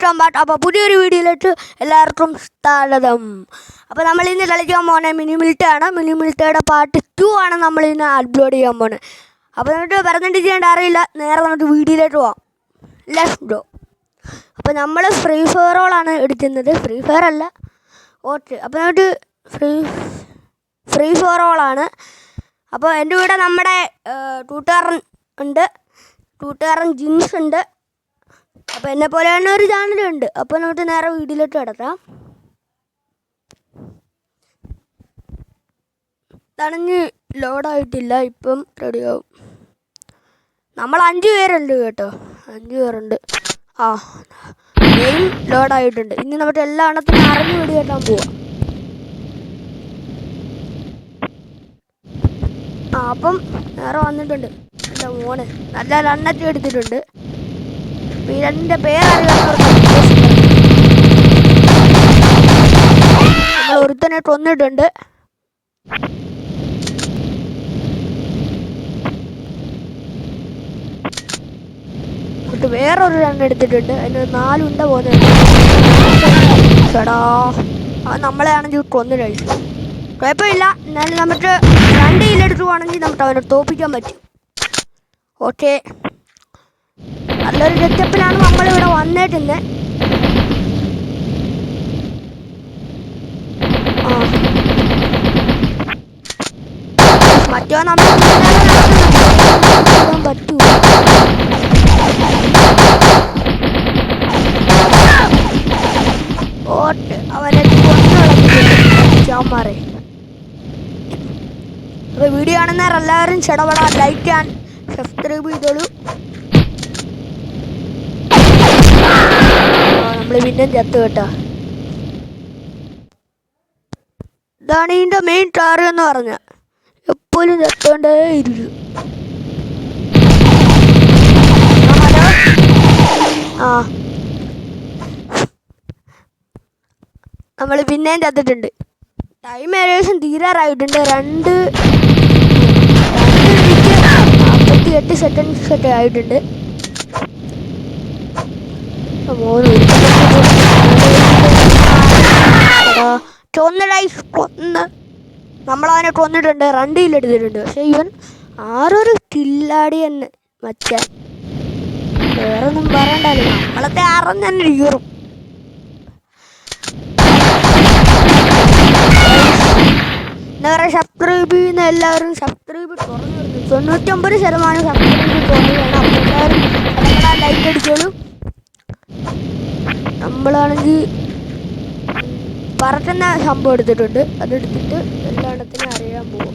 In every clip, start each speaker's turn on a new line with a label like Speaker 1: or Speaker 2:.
Speaker 1: അപ്പോൾ പുതിയൊരു വീഡിയോയിലേക്ക് എല്ലാവർക്കും സ്വാഗതം. അപ്പോൾ നമ്മൾ ഇന്ന് കളിക്കാൻ പോകുന്നത് മിനി മിലിറ്റയാണ്. മിനി മിലിറ്റയുടെ പാർട്ട് 2 ആണ് നമ്മൾ ഇന്ന് അപ്ലോഡ് ചെയ്യാൻ പോകുന്നത്. അപ്പോൾ നമുക്ക് പറഞ്ഞിട്ട് ചെയ്യേണ്ട അറിയില്ല, നേരെ നമുക്ക് വീഡിയോയിലേക്ക് പോവാം. Let's go. അപ്പോൾ നമ്മൾ ഫ്രീ ഫയറോളാണ് എടുക്കുന്നത്, ഫ്രീ ഫയർ അല്ല. ഓക്കെ, അപ്പോൾ നമുക്ക് ഫ്രീ ഫയറോളാണ്. അപ്പോൾ എൻ്റെ കൂടെ നമ്മുടെ കൂട്ടുകാരൻ ഉണ്ട്, കൂട്ടുകാരൻ ജിൻസ് ഉണ്ട്. അപ്പോൾ എന്നെ പോലെ തന്നെ ഒരു ചാനലുണ്ട്. അപ്പോൾ നമുക്ക് നേരെ വീഡിയോയിലോട്ട് കിടക്കാം. തണഞ്ഞ് ലോഡായിട്ടില്ല, ഇപ്പം റെഡിയാവും. നമ്മൾ 5 പേരുണ്ട് കേട്ടോ, 5 പേരുണ്ട്. മെയിൻ ലോഡായിട്ടുണ്ട്. ഇനി നമുക്ക് എല്ലാ എണ്ണത്തിനും അറിഞ്ഞ് വെടിയേറ്റാൻ പോവാം. അപ്പം നേരെ വന്നിട്ടുണ്ട് എൻ്റെ മോന്. നല്ല രണ്ണൊക്കെ എടുത്തിട്ടുണ്ട്. എൻ്റെ പേരറിയാവുന്നവർക്ക് നമ്മൾ ഒരുത്തനെ കൊന്നിട്ടുണ്ട്. എന്നിട്ട് വേറൊരു രൺ എടുത്തിട്ടുണ്ട്. അതിന് 4 ഉണ്ട പോകുന്നുണ്ട്. ചേടാ, അത് നമ്മളെ ആണെങ്കിൽ കൊന്നു കഴിച്ചു. കുഴപ്പമില്ല, എന്നാലും നമുക്ക് 2 കില്ലെടുക്കുവാണെങ്കിൽ നമുക്ക് അവനെ തോപ്പിക്കാൻ പറ്റും. ഓക്കെ, നല്ലൊരു സെറ്റപ്പിലാണ് നമ്മളിവിടെ വന്നിട്ടുണ്ട്. മറ്റോ നമ്മൾ പറ്റൂ. ഓട്ട് അവനെ കൊന്നുകളഞ്ഞിമാരെ. അപ്പോൾ വീഡിയോ കാണുന്നവരെല്ലാവരും ചെടപട ലൈക്ക് ആൻഡ് സബ്സ്ക്രൈബ് ചെയ്തോളൂ. നമ്മൾ പിന്നെ ചത്ത് കേട്ടോ. ഇതാണ് ഇതിൻ്റെ മെയിൻ കാര്യം എന്ന് പറഞ്ഞ, എപ്പോഴും ചത്തോണ്ടേ ഇരിക്കും. നമ്മൾ പിന്നെയും ചത്തിട്ടുണ്ട്. ടൈം ഏകദേശം തീരാറായിട്ടുണ്ട്. 2:48 സെക്കൻഡ്സ് ഒക്കെ ആയിട്ടുണ്ട്. നമ്മളവനെ കൊന്നിട്ടുണ്ട്, 2 കില്ലെടുത്തിട്ടുണ്ട്. പക്ഷെ ഇവൻ ആരൊരു കില്ലാടി തന്നെ മച്ചാൻ. വേറൊന്നും പറയണ്ടല്ലോ, നമ്മളൊക്കെ അറിഞ്ഞന്നെ കീറും. എന്താ പറയുക, സബ്സ്ക്രൈബ് ചെയ്യുന്ന എല്ലാവരും സബ്സ്ക്രൈബ് കുറഞ്ഞു വരുന്നു. 99% സബ്സ്ക്രൈബ് കുറഞ്ഞു വേണം. അപ്പോൾ എല്ലാവരും ലൈക്ക് അടിച്ചോളൂ. നമ്മളാണെങ്കിൽ പറക്കുന്ന സംഭവം എടുത്തിട്ടുണ്ട്, അതെടുത്തിട്ട് എല്ലായിടത്തിനും അറിയാൻ പോവും.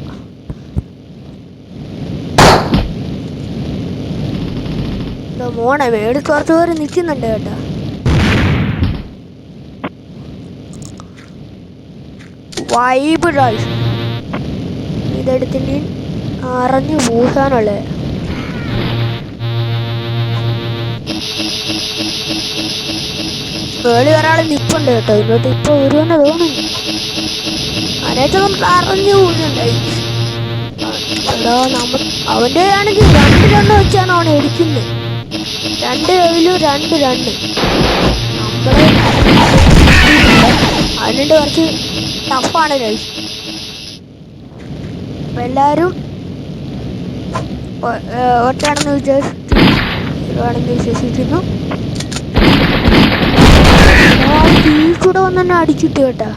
Speaker 1: എന്താ മോനെ, മേടി കുറച്ച് പേര് നിൽക്കുന്നുണ്ട് കേട്ടോ. വൈബ് ഡ്രൈവ് ഇതെടുത്തിട്ട് അറിഞ്ഞു പൂസാനുള്ളത്. വേളി ഒരാൾ നിൽപ്പുണ്ട് കേട്ടോ. ഇങ്ങോട്ട് ഇപ്പോൾ വരുമെന്ന് തോന്നുന്നു. അതിനകത്ത് നമുക്ക് അറിഞ്ഞു പോകുന്നുണ്ടായി. അവൻ്റെ ആണെങ്കിൽ 2 റണ്ണ് വെച്ചാണ് അവൻ എടുക്കുന്നത്. 2 കയ്യിലും 2 റണ്ണ്. നമ്മളെ അതിനുണ്ട് കുറച്ച് ടഫാണ് കഴിച്ചു. അപ്പം എല്ലാവരും ഒറ്റയാണെന്ന് വിശ്വസിക്കുന്നു. കൂടെ വന്നെ അടിച്ചിട്ട് കേട്ടാ.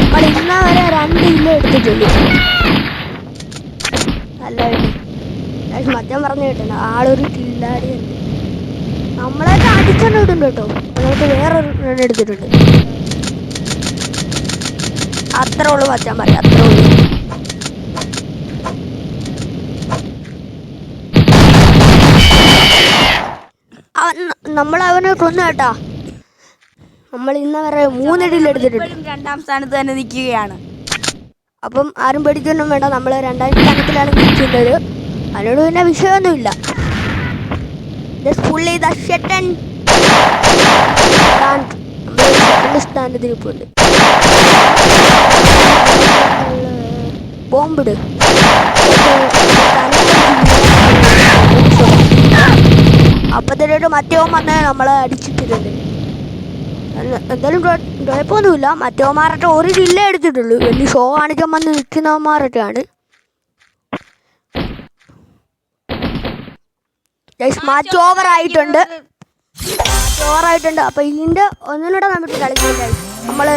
Speaker 1: നമ്മൾ ഇന്നാ വരെ 2 കിലോ എടുത്തിട്ടുള്ളൂ. നല്ല മറ്റം പറഞ്ഞു കേട്ടല്ല, ആളൊരു കില്ലാടി തന്നെ. നമ്മളായിട്ട് അടിച്ചോണ്ട് ഇടും കേട്ടോ. നമുക്ക് വേറൊരു റൺ എടുത്തിട്ടുണ്ട്. അത്രേ ഉള്ളൂ മച്ചാൻ പറയാം, അത്രേ ഉള്ളൂ. നമ്മളവനെ കൊന്നു കേട്ടാ. നമ്മൾ ഇന്ന് വരെ 3 കില്ലെടുത്തിട്ടുണ്ട്.
Speaker 2: 2ാം സ്ഥാനത്ത് തന്നെ നിൽക്കുകയാണ്.
Speaker 1: അപ്പം ആരും പേടിക്കൊന്നും വേണ്ട, നമ്മൾ 2ാം സ്ഥാനത്തിലാണ് നിൽക്കുന്നത്. അതിനോട് പിന്നെ വിഷയമൊന്നുമില്ല. സ്ഥാനത്തിന് ഇപ്പോൾ ഉണ്ട്. ബോംബിട് അപ്പത്തേക്ക് മറ്റവൻ വന്ന് നമ്മളെ അടിച്ചിട്ടിട്ടുണ്ട്. എന്തായാലും കുഴപ്പമൊന്നുമില്ല. മറ്റവന്മാരൊക്കെ ഒരു കില്ലേ എടുത്തിട്ടുള്ളൂ. വലിയ ഷോ കാണിക്കാൻ വന്ന് നിൽക്കുന്നവന്മാരൊക്കെയാണ്. മാച്ച് ഓവറായിട്ടുണ്ട്. അപ്പോൾ ഇതിൻ്റെ ഒന്നിനൂടെ നമുക്ക് കളിക്കുന്നുണ്ടായി. നമ്മൾ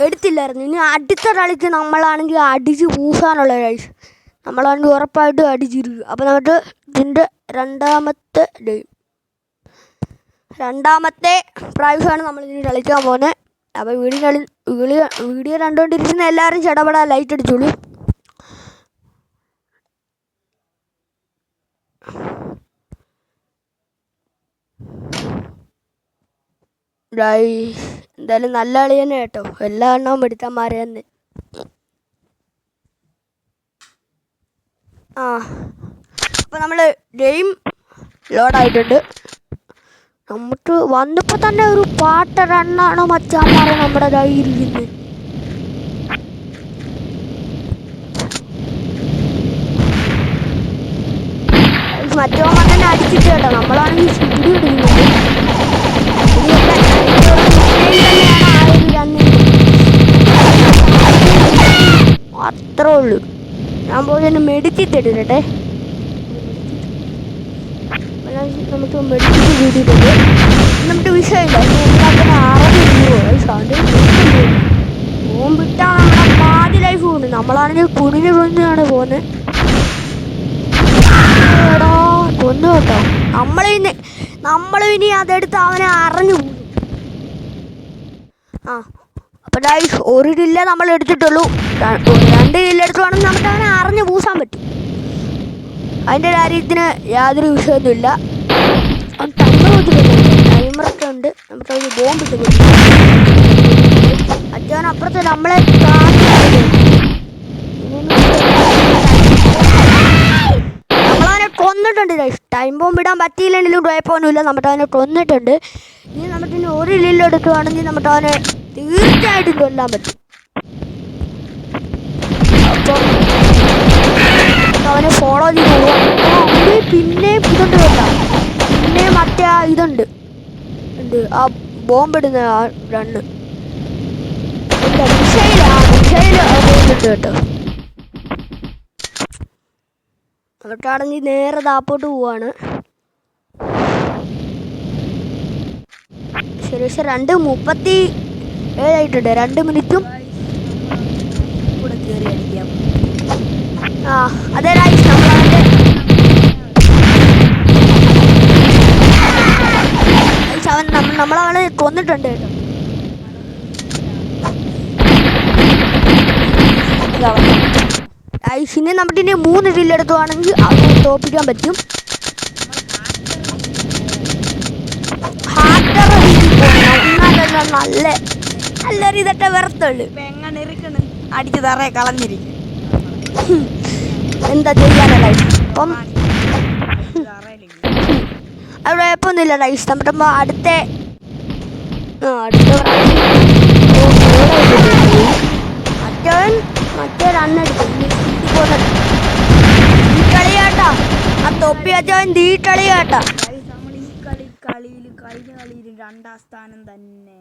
Speaker 1: എടുത്തില്ലായിരുന്നു. ഇനി അടുത്ത കളിക്ക് നമ്മളാണെങ്കിൽ അടിച്ച് പൂസാനുള്ള കഴിച്ച് നമ്മളാണെങ്കിൽ ഉറപ്പായിട്ടും അടിച്ചിരിക്കും. അപ്പോൾ നമുക്ക് ഇതിൻ്റെ രണ്ടാമത്തെ പ്രാവശ്യമാണ് നമ്മളിനി കളിക്കാൻ പോകുന്നത്. അപ്പോൾ വീഡിയോ കണ്ടുകൊണ്ടിരിക്കുന്ന എല്ലാവരും ചടപട ലൈറ്റ് അടിച്ചോളൂ. എന്തായാലും നല്ല കളി തന്നെ കേട്ടോ. എല്ലാ എണ്ണവും എടുത്താന്മാരെ തന്നെ. അപ്പോൾ നമ്മൾ ഗെയിം ലോഡായിട്ടുണ്ട്. നമുക്ക് വന്നപ്പോൾ തന്നെ ഒരു പാട്ട റണ്ണാണോ മച്ചാന്മാരെ നമ്മുടെ കയ്യിരിക്കുന്നത്. മറ്റോ തന്നെ അടിച്ചിട്ട് കേട്ടോ. നമ്മളാണെങ്കിൽ സ്പീഡ് എടുക്കുന്നത്. അത്രേ ഉള്ളൂ. ഞാൻ പോയി തന്നെ മെഡിക്കറ്റ് എടുക്കട്ടെ. നമുക്ക് മെഡിക്കറ്റ് കൂട്ടിയിട്ടുണ്ട്. നമുക്ക് വിഷയമില്ല. ബോംബിട്ടാണ് നമ്മുടെ പാതി ലൈഫ് പോകുന്നത്. നമ്മളാണെങ്കിൽ കുടിഞ്ഞു കൊണ്ടാണ് പോകുന്നത്. കൊന്നു കേട്ടോ. നമ്മളിനി അതെടുത്ത് അവനെ അറിഞ്ഞു പോകും. അപ്പോൾ ഗൈസ് ഒരു കില്ല നമ്മൾ എടുത്തിട്ടുള്ളൂ. 2 കില്ല എടുത്തുവാണെങ്കിൽ നമുക്ക് അവനെ അറിഞ്ഞു പൂസാൻ പറ്റും. അതിൻ്റെ കാര്യത്തിന് യാതൊരു വിഷയമൊന്നുമില്ല. ടൈമറൊക്കെ ഉണ്ട്. നമുക്ക് ഒരു ബോംബ് ഇട്ട് കൊടുക്കും. അച്ഛൻ അപ്പുറത്ത് നമ്മളെ നമ്മളവനെ കൊന്നിട്ടുണ്ട്. ടൈം ബോംബ് ഇടാൻ പറ്റിയില്ലെങ്കിലും കുഴപ്പമൊന്നുമില്ല. നമുക്ക് അവനെ കൊന്നിട്ടുണ്ട്. ഇനി നമുക്കിനി ഒരു കില്ല എടുക്കുകയാണെങ്കിൽ നമുക്ക് അവനെ തീർച്ചയായിട്ടും കൊല്ലാൻ പറ്റും. അപ്പം അവനെ ഫോളോ ചെയ്ത് പോവാം. പിന്നെയും ഇതുണ്ട് കേട്ടോ. പിന്നെ മറ്റേ ഇതുണ്ട് ആ ബോംബിടുന്ന ആ റണ്ണ് ബോംബിട്ട് കേട്ടോ. അവർക്കാണെങ്കിൽ നേരെ താപ്പോട്ട് പോവാണ്. ശേഷം 2:37 2 മിനിറ്റും കൂടെ കയറി അടിക്കാം. അതെ ഗൈസ് നമ്മളവനെ കൊന്നിട്ടുണ്ട് കേട്ടോ. ഇനി നമുക്കിനി 3 കില്ല് എടുക്കുവാണെങ്കിൽ അവനെ തോപ്പിക്കാൻ പറ്റും. നല്ല ഇതൊക്കെ വെറുത്തുള്ളു.
Speaker 2: അടിച്ച് തറയെ കളഞ്ഞിരിക്കും.
Speaker 1: എന്താ ചെയ്യാനല്ല. അപ്പം അത് കുഴപ്പമൊന്നുമില്ല ലൈഫ്. നമ്മുടെ അടുത്ത മറ്റേ റണ്ണെടുക്കും. ഈ കളി കേട്ടാ. ആ തൊപ്പി അച്ചവൻ തീ കളി കേട്ടാ.
Speaker 2: കഴിഞ്ഞ കളിയിൽ 2ാം സ്ഥാനം തന്നെ.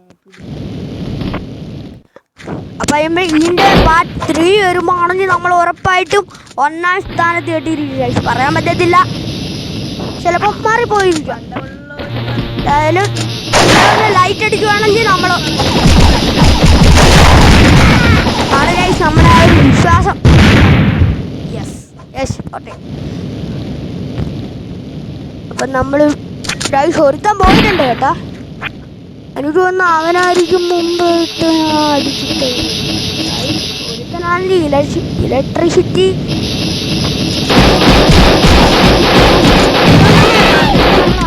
Speaker 1: അപ്പം ഇതിൻ്റെ പാർട്ട് 3 വരുമ്പോൾ ആണെങ്കിൽ നമ്മൾ ഉറപ്പായിട്ടും 1ാം സ്ഥാനത്ത് കേട്ടിരിക്കും. പറയാൻ പറ്റത്തില്ല, ചിലപ്പോൾ മാറിപ്പോയിരിക്കും. എന്തായാലും ലൈറ്റ് അടിക്കുവാണെങ്കിൽ നമ്മൾ ആണ് ഗൈസ് നമ്മുടെ ആ ഒരു വിശ്വാസം. Yes okay. അപ്പം നമ്മൾ ഗൈസ് ഒരുത്താൻ പോയിട്ടുണ്ട് കേട്ടാ. എനിക്ക് തോന്നുന്നു അവനായിരിക്കും മുമ്പ് അടിച്ചിട്ട്. ഒരുത്തനാണെങ്കിൽ ഇലക്ട്രിസിറ്റി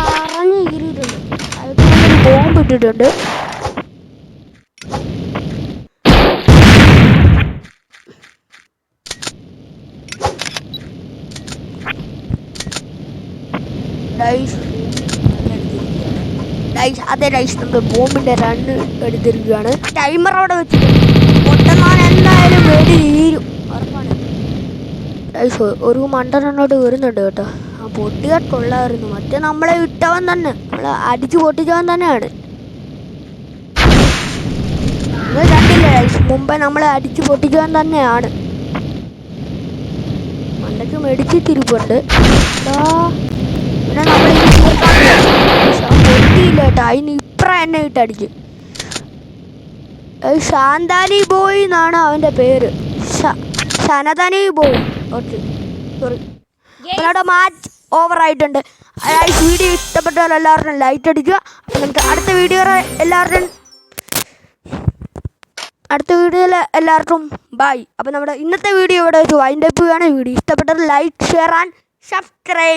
Speaker 1: അറിഞ്ഞ് കീറിയിട്ടുണ്ട്. അതൊക്കെ ബോംബ് ഇട്ടിട്ടുണ്ട്. അതെ ഗൈസ് നമ്മൾ ബോംബിൻ്റെ റണ്ണ് എടുത്തിരിക്കുകയാണ്. ടൈമർ അവിടെ വെച്ചിട്ട് പൊട്ടന്മാർ എന്തായാലും വേണ്ടി തീരും ഉറപ്പാണ്. ഗൈസ് ഒരു മണ്ടനോട്ട് വരുന്നുണ്ട് കേട്ടോ. ആ പൊട്ടിയിട്ടുള്ളായിരുന്നു. മറ്റേ നമ്മളെ ഇട്ടവൻ തന്നെ, നമ്മളെ അടിച്ചു പൊട്ടിച്ചവൻ തന്നെയാണ്. നിങ്ങൾ കണ്ടില്ലേ മുമ്പേ നമ്മളെ അടിച്ചു പൊട്ടിച്ചവൻ തന്നെയാണ്. മണ്ടയ്ക്ക് മെഡിച്ചിട്ടിരിപ്പുണ്ട്. പിന്നെ നമ്മൾ പൊട്ടിയില്ല കേട്ടോ. അതിന് ഇപ്പറ എന്നെ ഇട്ടടിച്ച്. ശാന്താനി ബോയ് എന്നാണ് അവൻ്റെ പേര്. ശനതനി ബോയ്. Okay, sorry. നമ്മുടെ മാച്ച് ഓവറായിട്ടുണ്ട്. വീഡിയോ ഇഷ്ടപ്പെട്ടാൽ എല്ലാവരും ലൈക്ക് അടിക്കുക. അപ്പം നമുക്ക് അടുത്ത വീഡിയോയിൽ എല്ലാവർക്കും ബൈ. അപ്പം നമ്മുടെ ഇന്നത്തെ വീഡിയോ ഇവിടെ വെച്ച് വൈൻഡപ്പ് ചെയ്യുകയാണ്. വീഡിയോ ഇഷ്ടപ്പെട്ടാൽ ലൈക്ക്, ഷെയർ ആൻഡ് സബ്സ്ക്രൈബ്.